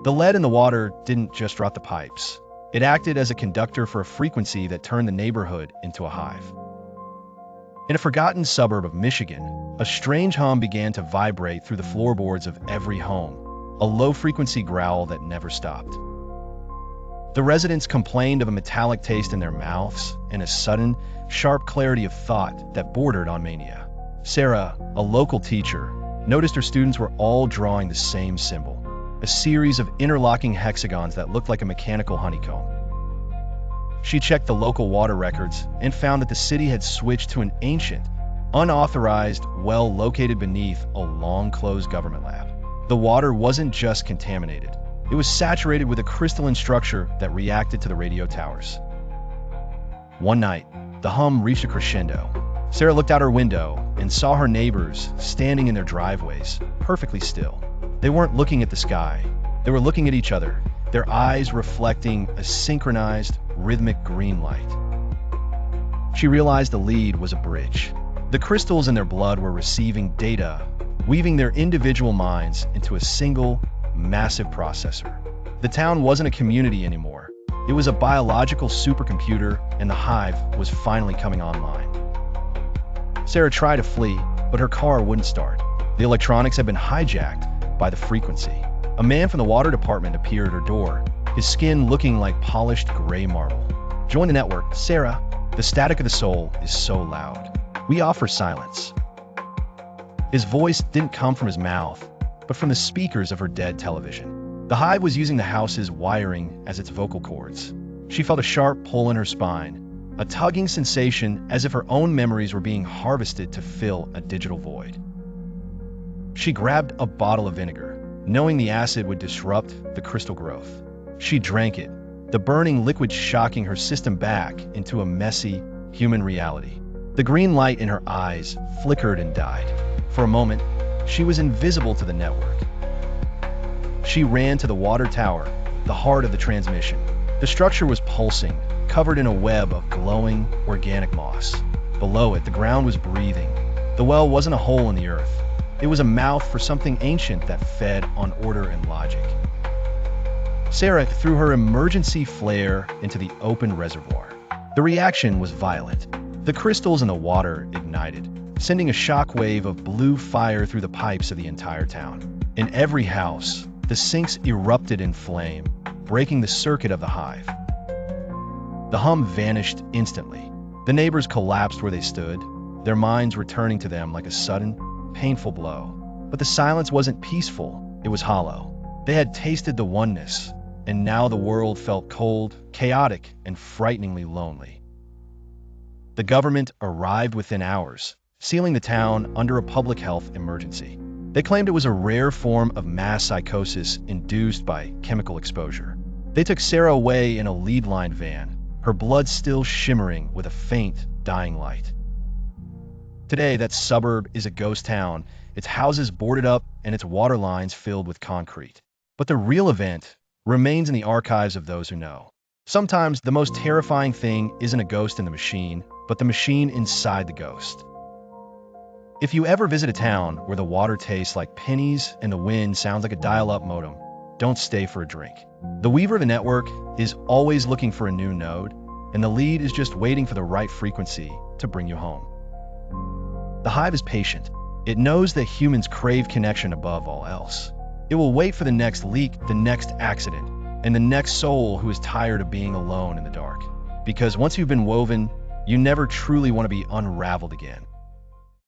The lead in the water didn't just rot the pipes. It acted as a conductor for a frequency that turned the neighborhood into a hive. In a forgotten suburb of Michigan, a strange hum began to vibrate through the floorboards of every home, a low-frequency growl that never stopped. The residents complained of a metallic taste in their mouths and a sudden, sharp clarity of thought that bordered on mania. Sarah, a local teacher, noticed her students were all drawing the same symbol, a series of interlocking hexagons that looked like a mechanical honeycomb. She checked the local water records and found that the city had switched to an ancient, unauthorized well located beneath a long-closed government lab. The water wasn't just contaminated. It was saturated with a crystalline structure that reacted to the radio towers. One night, the hum reached a crescendo. Sarah looked out her window and saw her neighbors standing in their driveways, perfectly still. They weren't looking at the sky. They were looking at each other, their eyes reflecting a synchronized, rhythmic green light. She realized the lead was a bridge. The crystals in their blood were receiving data, weaving their individual minds into a single, massive processor. The town wasn't a community anymore. It was a biological supercomputer, and the Hive was finally coming online. Sarah tried to flee, but her car wouldn't start. The electronics had been hijacked by the frequency. A man from the water department appeared at her door, his skin looking like polished gray marble. Join the network, Sarah. The static of the soul is so loud. We offer silence. His voice didn't come from his mouth, but from the speakers of her dead television. The Hive was using the house's wiring as its vocal cords. She felt a sharp pull in her spine, a tugging sensation as if her own memories were being harvested to fill a digital void. She grabbed a bottle of vinegar, knowing the acid would disrupt the crystal growth. She drank it, the burning liquid shocking her system back into a messy, human reality. The green light in her eyes flickered and died. For a moment, she was invisible to the network. She ran to the water tower, the heart of the transmission. The structure was pulsing, covered in a web of glowing, organic moss. Below it, the ground was breathing. The well wasn't a hole in the earth. It was a mouth for something ancient that fed on order and logic. Sarah threw her emergency flare into the open reservoir. The reaction was violent. The crystals in the water ignited, sending a shockwave of blue fire through the pipes of the entire town. In every house, the sinks erupted in flame, breaking the circuit of the Hive. The hum vanished instantly. The neighbors collapsed where they stood, their minds returning to them like a sudden, painful blow. But the silence wasn't peaceful, it was hollow. They had tasted the oneness, and now the world felt cold, chaotic, and frighteningly lonely. The government arrived within hours, sealing the town under a public health emergency. They claimed it was a rare form of mass psychosis induced by chemical exposure. They took Sarah away in a lead-lined van, her blood still shimmering with a faint, dying light. Today, that suburb is a ghost town, its houses boarded up and its water lines filled with concrete. But the real event remains in the archives of those who know. Sometimes the most terrifying thing isn't a ghost in the machine, but the machine inside the ghost. If you ever visit a town where the water tastes like pennies and the wind sounds like a dial-up modem, don't stay for a drink. The weaver of the network is always looking for a new node, and the lead is just waiting for the right frequency to bring you home. The Hive is patient. It knows that humans crave connection above all else. It will wait for the next leak, the next accident, and the next soul who is tired of being alone in the dark. Because once you've been woven, you never truly want to be unraveled again.